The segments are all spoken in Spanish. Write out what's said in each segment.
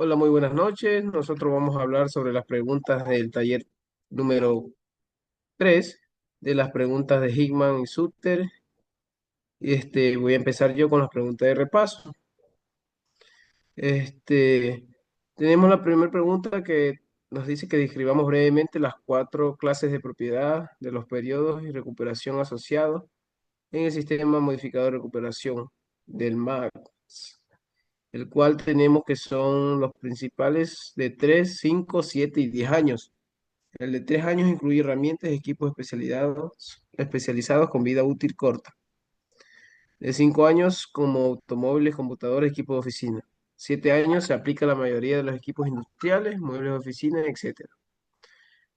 Hola, muy buenas noches. Nosotros vamos a hablar sobre las preguntas del taller número 3 de las preguntas de Hickman y Sutter. Voy a empezar yo con las preguntas de repaso. Este, Tenemos la primera pregunta que nos dice que describamos brevemente las cuatro clases de propiedad de los periodos y recuperación asociados en el sistema modificado de recuperación del MAX, el cual tenemos que son los principales de 3, 5, 7 y 10 años. El de 3 años incluye herramientas y equipos especializados con vida útil corta. De 5 años, como automóviles, computadores, equipos de oficina. 7 años se aplica a la mayoría de los equipos industriales, muebles de oficina, etc.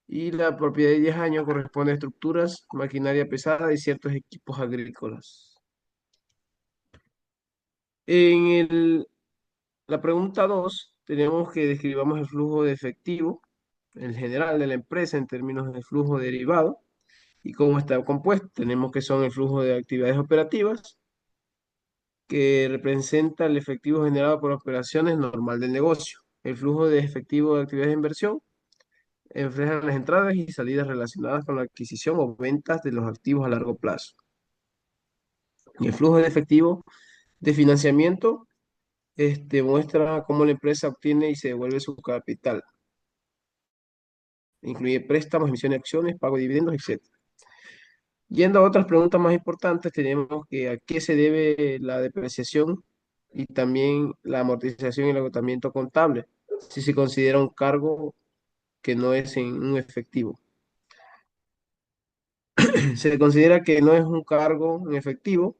Y la propiedad de 10 años corresponde a estructuras, maquinaria pesada y ciertos equipos agrícolas. En la pregunta 2 tenemos que describamos el flujo de efectivo en general de la empresa en términos de flujo derivado. ¿Y cómo está compuesto? Tenemos que son el flujo de actividades operativas, que representa el efectivo generado por operaciones normal del negocio. El flujo de efectivo de actividades de inversión refleja las entradas y salidas relacionadas con la adquisición o ventas de los activos a largo plazo. Y el flujo de efectivo de financiamiento muestra cómo la empresa obtiene y se devuelve su capital. Incluye préstamos, emisión de acciones, pago de dividendos, etc. Yendo a otras preguntas más importantes, tenemos que a qué se debe la depreciación y también la amortización y el agotamiento contable, si se considera un cargo que no es en un efectivo. Se considera que no es un cargo en efectivo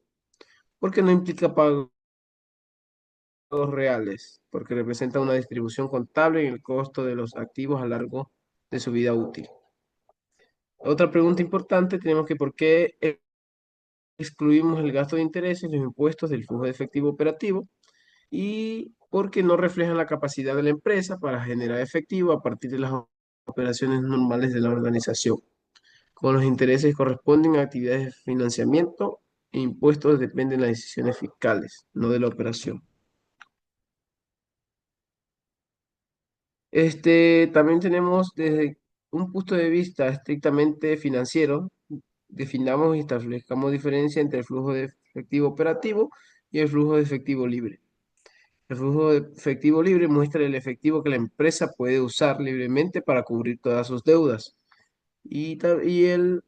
porque no implica pagos reales, porque representa una distribución contable en el costo de los activos a lo largo de su vida útil. Otra pregunta importante, tenemos que por qué excluimos el gasto de intereses y los impuestos del flujo de efectivo operativo y porque no reflejan la capacidad de la empresa para generar efectivo a partir de las operaciones normales de la organización. Con los intereses corresponden a actividades de financiamiento e impuestos dependen de las decisiones fiscales, no de la operación. También tenemos desde un punto de vista estrictamente financiero, definamos y establezcamos diferencia entre el flujo de efectivo operativo y el flujo de efectivo libre. El flujo de efectivo libre muestra el efectivo que la empresa puede usar libremente para cubrir todas sus deudas. Y el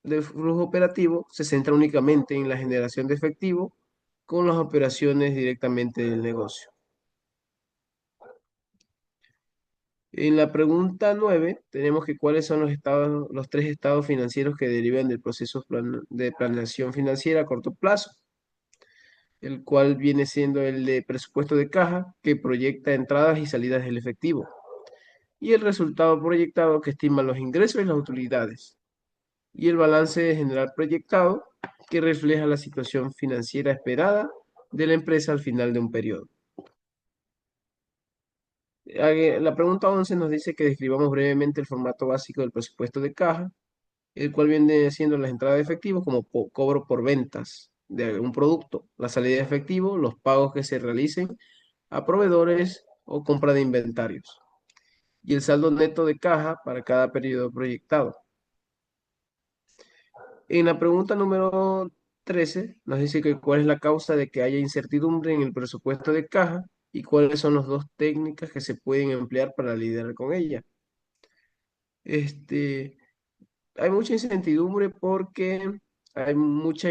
de flujo operativo se centra únicamente en la generación de efectivo con las operaciones directamente del negocio. En la pregunta 9 tenemos que cuáles son los tres estados financieros que derivan del proceso de planeación financiera a corto plazo, el cual viene siendo el de presupuesto de caja, que proyecta entradas y salidas del efectivo, y el resultado proyectado, que estima los ingresos y las utilidades, y el balance general proyectado, que refleja la situación financiera esperada de la empresa al final de un periodo. La pregunta 11 nos dice que describamos brevemente el formato básico del presupuesto de caja, el cual viene siendo las entradas de efectivo como cobro por ventas de un producto, la salida de efectivo, los pagos que se realicen a proveedores o compra de inventarios, y el saldo neto de caja para cada periodo proyectado. En la pregunta número 13 nos dice que cuál es la causa de que haya incertidumbre en el presupuesto de caja y cuáles son las dos técnicas que se pueden emplear para lidiar con ella. Hay mucha incertidumbre porque hay mucha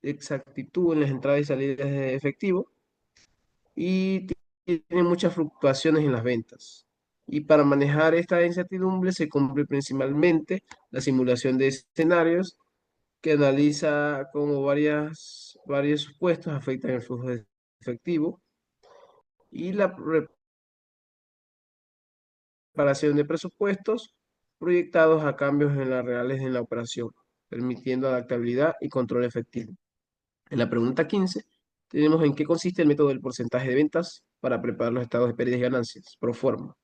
exactitud en las entradas y salidas de efectivo y tiene muchas fluctuaciones en las ventas. Y para manejar esta incertidumbre se cumple principalmente la simulación de escenarios que analiza cómo varios supuestos afectan el flujo de efectivo y la preparación de presupuestos proyectados a cambios en las reales en la operación, permitiendo adaptabilidad y control efectivo. En la pregunta 15 tenemos en qué consiste el método del porcentaje de ventas para preparar los estados de pérdidas y ganancias, pro forma,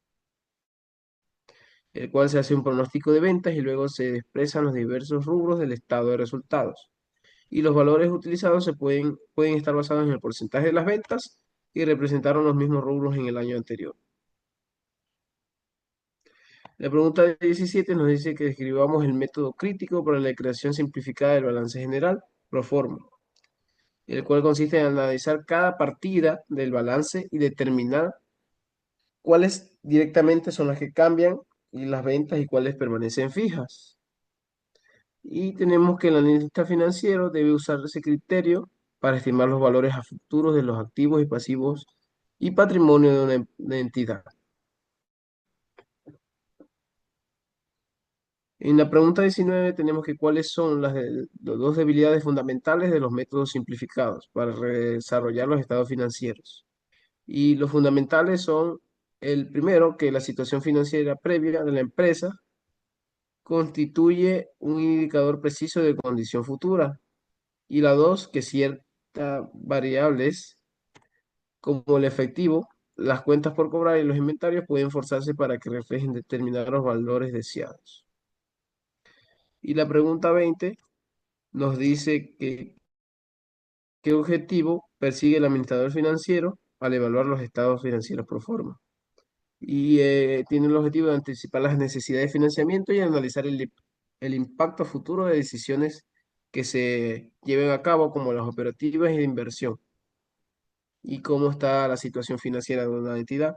el cual se hace un pronóstico de ventas y luego se expresan los diversos rubros del estado de resultados. Y los valores utilizados pueden estar basados en el porcentaje de las ventas y representaron los mismos rubros en el año anterior. La pregunta 17 nos dice que describamos el método crítico para la creación simplificada del balance general, proforma, el cual consiste en analizar cada partida del balance y determinar cuáles directamente son las que cambian y las ventas y cuáles permanecen fijas. Y tenemos que el analista financiero debe usar ese criterio para estimar los valores a futuros de los activos y pasivos y patrimonio de una entidad. En la pregunta 19 tenemos que cuáles son las dos debilidades fundamentales de los métodos simplificados para desarrollar los estados financieros. Y los fundamentales son el primero, que la situación financiera previa de la empresa constituye un indicador preciso de condición futura. Y la dos, que ciertas variables como el efectivo, las cuentas por cobrar y los inventarios pueden forzarse para que reflejen determinados valores deseados. Y la pregunta 20 nos dice que qué objetivo persigue el administrador financiero al evaluar los estados financieros pro forma. Y tiene el objetivo de anticipar las necesidades de financiamiento y analizar el impacto futuro de decisiones que se lleven a cabo, como las operativas y de inversión, y cómo está la situación financiera de una entidad.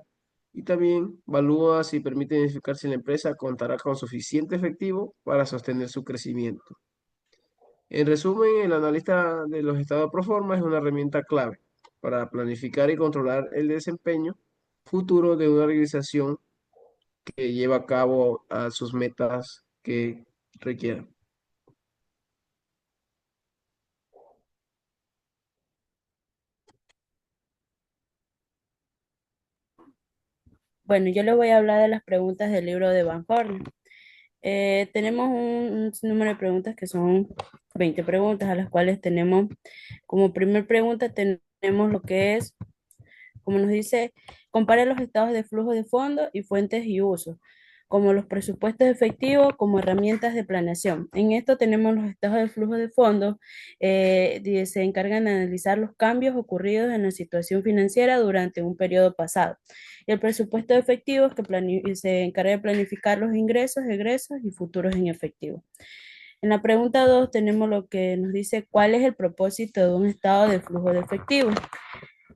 Y también evalúa si permite identificar si la empresa contará con suficiente efectivo para sostener su crecimiento. En resumen, el analista de los estados pro forma es una herramienta clave para planificar y controlar el desempeño futuro de una organización que lleva a cabo a sus metas que requieran. Bueno, yo le voy a hablar de las preguntas del libro de Van Horn. Tenemos un número de preguntas que son 20 preguntas, a las cuales tenemos como primer pregunta, tenemos lo que es, como nos dice, compare los estados de flujo de fondos y fuentes y usos, como los presupuestos efectivos como herramientas de planeación. En esto tenemos los estados de flujo de fondos, se encargan de analizar los cambios ocurridos en la situación financiera durante un periodo pasado. Y el presupuesto de efectivos que se encarga de planificar los ingresos, egresos y futuros en efectivo. En la pregunta 2 tenemos lo que nos dice cuál es el propósito de un estado de flujo de efectivo.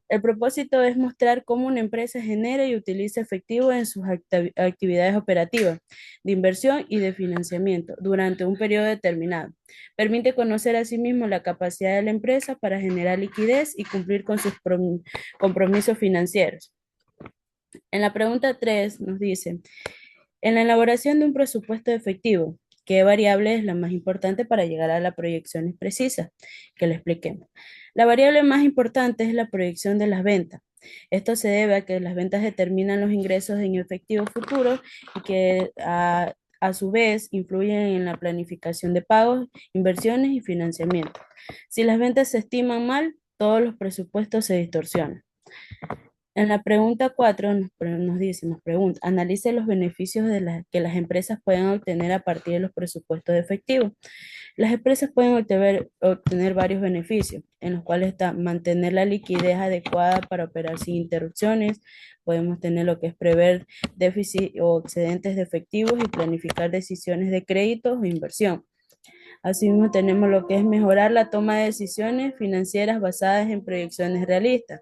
El propósito es mostrar cómo una empresa genera y utiliza efectivo en sus actividades operativas, de inversión y de financiamiento durante un periodo determinado. Permite conocer asimismo la capacidad de la empresa para generar liquidez y cumplir con sus compromisos financieros. En la pregunta 3 nos dice, en la elaboración de un presupuesto efectivo, ¿qué variable es la más importante para llegar a las proyecciones precisas? Que le expliquemos. La variable más importante es la proyección de las ventas. Esto se debe a que las ventas determinan los ingresos en efectivo futuro y que a su vez influyen en la planificación de pagos, inversiones y financiamiento. Si las ventas se estiman mal, todos los presupuestos se distorsionan. En la pregunta 4 nos dice, nos pregunta, analice los beneficios que las empresas pueden obtener a partir de los presupuestos de efectivo. Las empresas pueden obtener varios beneficios, en los cuales está mantener la liquidez adecuada para operar sin interrupciones. Podemos tener lo que es prever déficit o excedentes de efectivos y planificar decisiones de crédito o inversión. Asimismo, tenemos lo que es mejorar la toma de decisiones financieras basadas en proyecciones realistas.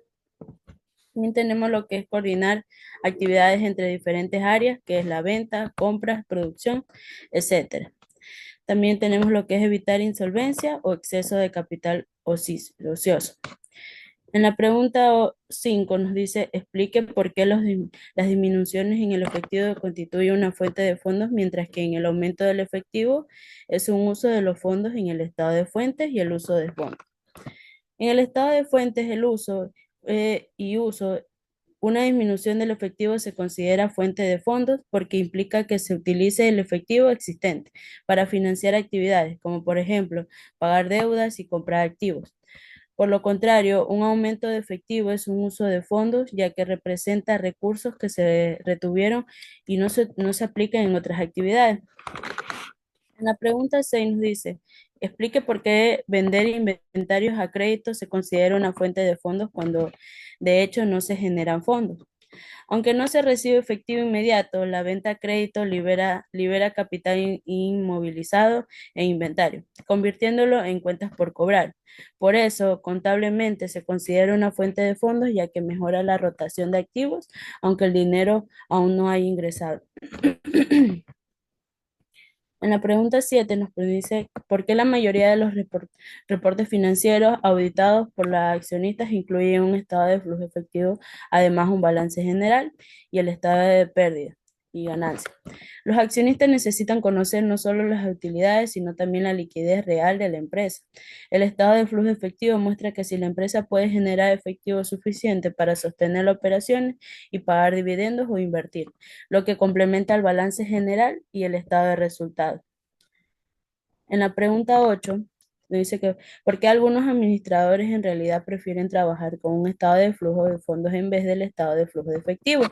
También tenemos lo que es coordinar actividades entre diferentes áreas, que es la venta, compras, producción, etcétera. También tenemos lo que es evitar insolvencia o exceso de capital ocioso. En la pregunta 5 nos dice, explique por qué las disminuciones en el efectivo constituyen una fuente de fondos, mientras que en el aumento del efectivo es un uso de los fondos en el estado de fuentes y el uso de fondos. En el estado de fuentes, el uso y uso, una disminución del efectivo se considera fuente de fondos porque implica que se utilice el efectivo existente para financiar actividades, como por ejemplo pagar deudas y comprar activos. Por lo contrario, un aumento de efectivo es un uso de fondos, ya que representa recursos que se retuvieron y no se aplican en otras actividades. En la pregunta 6 nos dice, Explique por qué vender inventarios a crédito se considera una fuente de fondos cuando de hecho no se generan fondos. Aunque no se recibe efectivo inmediato, la venta a crédito libera capital inmovilizado e inventario, convirtiéndolo en cuentas por cobrar. Por eso, contablemente se considera una fuente de fondos ya que mejora la rotación de activos, aunque el dinero aún no haya ingresado. En la pregunta 7 nos dice, ¿por qué la mayoría de los reportes financieros auditados por los accionistas incluyen un estado de flujo efectivo, además un balance general y el estado de pérdida y ganancia? Los accionistas necesitan conocer no solo las utilidades, sino también la liquidez real de la empresa. El estado de flujo efectivo muestra que si la empresa puede generar efectivo suficiente para sostener las operaciones y pagar dividendos o invertir, lo que complementa el balance general y el estado de resultados. En la pregunta 8 nos dice que ¿por qué algunos administradores en realidad prefieren trabajar con un estado de flujo de fondos en vez del estado de flujo de efectivo?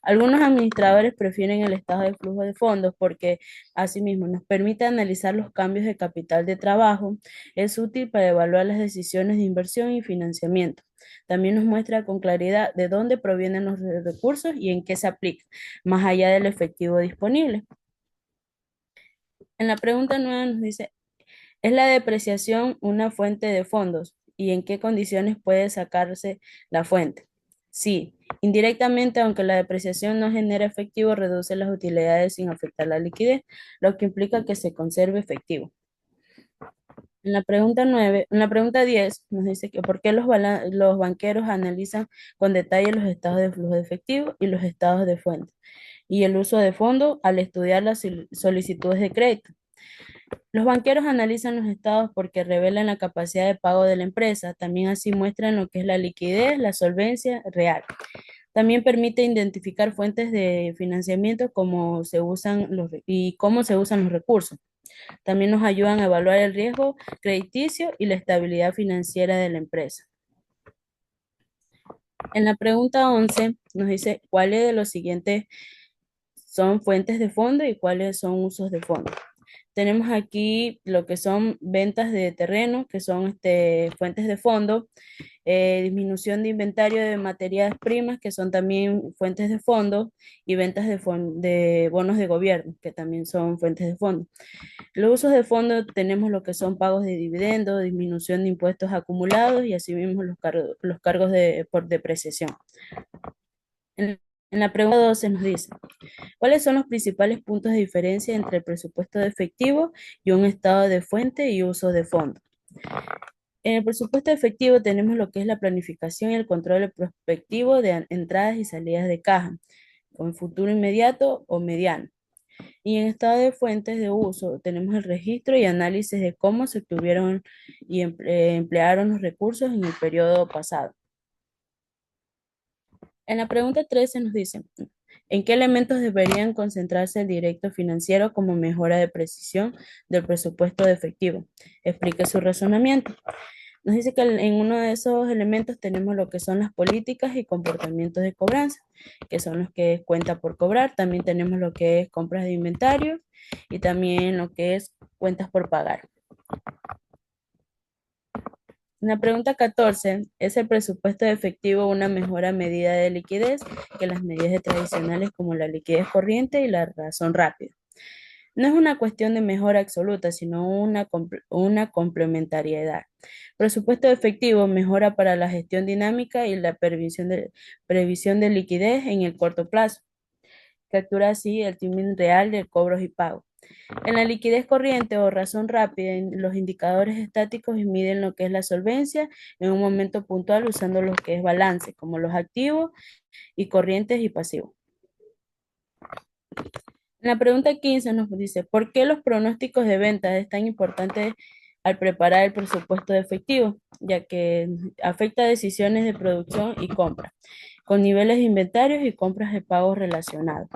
Algunos administradores prefieren el estado de flujo de fondos porque asimismo nos permite analizar los cambios de capital de trabajo, es útil para evaluar las decisiones de inversión y financiamiento. También nos muestra con claridad de dónde provienen los recursos y en qué se aplica, más allá del efectivo disponible. En la pregunta 9 nos dice, ¿es la depreciación una fuente de fondos? ¿Y en qué condiciones puede sacarse la fuente? Sí, indirectamente, aunque la depreciación no genera efectivo, reduce las utilidades sin afectar la liquidez, lo que implica que se conserve efectivo. En la pregunta 10 nos dice que por qué los banqueros analizan con detalle los estados de flujo de efectivo y los estados de fuente y el uso de fondos al estudiar las solicitudes de crédito. Los banqueros analizan los estados porque revelan la capacidad de pago de la empresa, también así muestran lo que es la liquidez, la solvencia real. También permite identificar fuentes de financiamiento y cómo se usan los recursos. También nos ayudan a evaluar el riesgo crediticio y la estabilidad financiera de la empresa. En la pregunta 11 nos dice cuáles de los siguientes son fuentes de fondo y cuáles son usos de fondo. Tenemos aquí lo que son ventas de terreno, que son fuentes de fondo, disminución de inventario de materias primas, que son también fuentes de fondo, y ventas de bonos de gobierno, que también son fuentes de fondo. Los usos de fondo tenemos lo que son pagos de dividendos, disminución de impuestos acumulados y asimismo los cargos por depreciación. En la pregunta 12 nos dice, ¿cuáles son los principales puntos de diferencia entre el presupuesto de efectivo y un estado de fuente y uso de fondo? En el presupuesto efectivo tenemos lo que es la planificación y el control prospectivo de entradas y salidas de caja, con futuro inmediato o mediano. Y en estado de fuentes de uso tenemos el registro y análisis de cómo se obtuvieron y emplearon los recursos en el periodo pasado. En la pregunta 13 nos dice, ¿en qué elementos deberían concentrarse el directo financiero como mejora de precisión del presupuesto de efectivo? Explique su razonamiento. Nos dice que en uno de esos elementos tenemos lo que son las políticas y comportamientos de cobranza, que son los que es cuenta por cobrar. También tenemos lo que es compras de inventario y también lo que es cuentas por pagar. En la pregunta 14, ¿es el presupuesto de efectivo una mejor medida de liquidez que las medidas tradicionales como la liquidez corriente y la razón rápida? No es una cuestión de mejora absoluta, sino una complementariedad. Presupuesto efectivo mejora para la gestión dinámica y la previsión de liquidez en el corto plazo. Captura así el timing real de cobros y pagos. En la liquidez corriente o razón rápida, los indicadores estáticos miden lo que es la solvencia en un momento puntual usando lo que es balance, como los activos y corrientes y pasivos. En la pregunta 15 nos dice, ¿por qué los pronósticos de ventas es tan importante al preparar el presupuesto de efectivo? Ya que afecta decisiones de producción y compra, con niveles de inventarios y compras de pagos relacionados.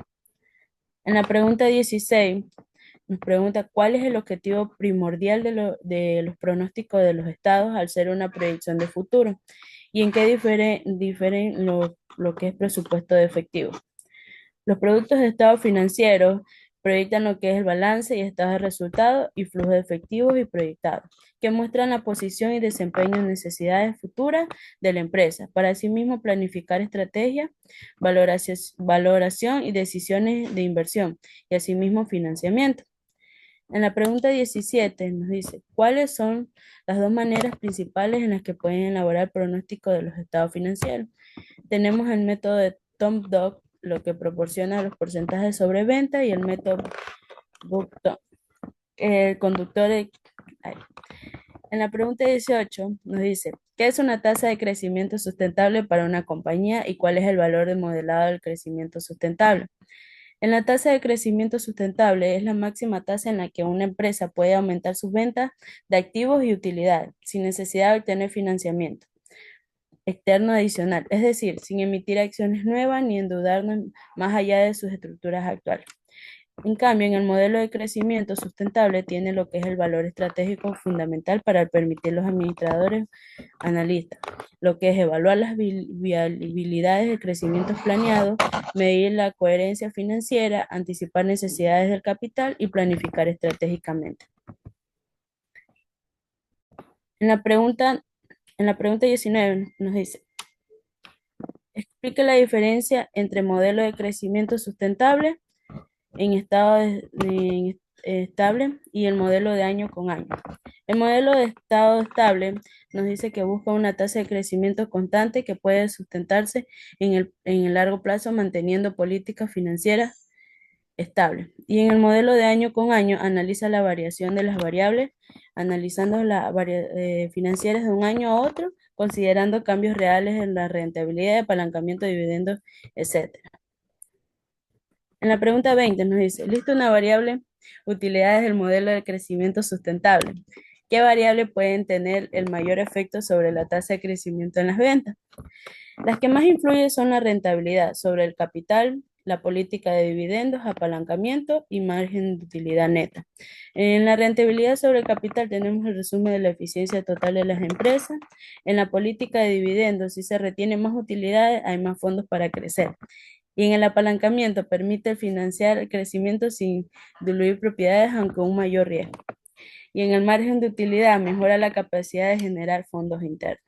En la pregunta 16 nos pregunta, ¿cuál es el objetivo primordial de los pronósticos de los estados al ser una predicción de futuro? ¿Y en qué difieren lo que es presupuesto de efectivo? Los productos de estado financiero Proyectan lo que es el balance y estado de resultados y flujo de efectivos y proyectados, que muestran la posición y desempeño en necesidades futuras de la empresa, para asimismo planificar estrategias, valoración y decisiones de inversión, y asimismo financiamiento. En la pregunta 17 nos dice, ¿cuáles son las dos maneras principales en las que pueden elaborar pronóstico de los estados financieros? Tenemos el método de Tom Dog, lo que proporciona los porcentajes sobre venta, y el método Bookton, el conductor ay. En la pregunta 18 nos dice, ¿qué es una tasa de crecimiento sustentable para una compañía y cuál es el valor de modelado del crecimiento sustentable? En la tasa de crecimiento sustentable es la máxima tasa en la que una empresa puede aumentar sus ventas de activos y utilidades sin necesidad de obtener financiamiento externo adicional, es decir, sin emitir acciones nuevas ni endeudarnos más allá de sus estructuras actuales. En cambio, en el modelo de crecimiento sustentable tiene lo que es el valor estratégico fundamental para permitir a los administradores analistas, lo que es evaluar las viabilidades de crecimiento planeado, medir la coherencia financiera, anticipar necesidades del capital y planificar estratégicamente. En la pregunta, en la pregunta 19 nos dice, explique la diferencia entre modelo de crecimiento sustentable en estable y el modelo de año con año. El modelo de estado estable nos dice que busca una tasa de crecimiento constante que puede sustentarse en el largo plazo manteniendo políticas financieras estables. Y en el modelo de año con año analiza la variación de las variables, analizando las financieras de un año a otro, considerando cambios reales en la rentabilidad, apalancamiento de dividendos, etc. En la pregunta 20 nos dice, lista una variable utilidades del modelo de crecimiento sustentable. ¿Qué variables pueden tener el mayor efecto sobre la tasa de crecimiento en las ventas? Las que más influyen son la rentabilidad sobre el capital, la política de dividendos, apalancamiento y margen de utilidad neta. En la rentabilidad sobre el capital tenemos el resumen de la eficiencia total de las empresas. En la política de dividendos, si se retiene más utilidades, hay más fondos para crecer. Y en el apalancamiento permite financiar el crecimiento sin diluir propiedades, aunque un mayor riesgo. Y en el margen de utilidad mejora la capacidad de generar fondos internos.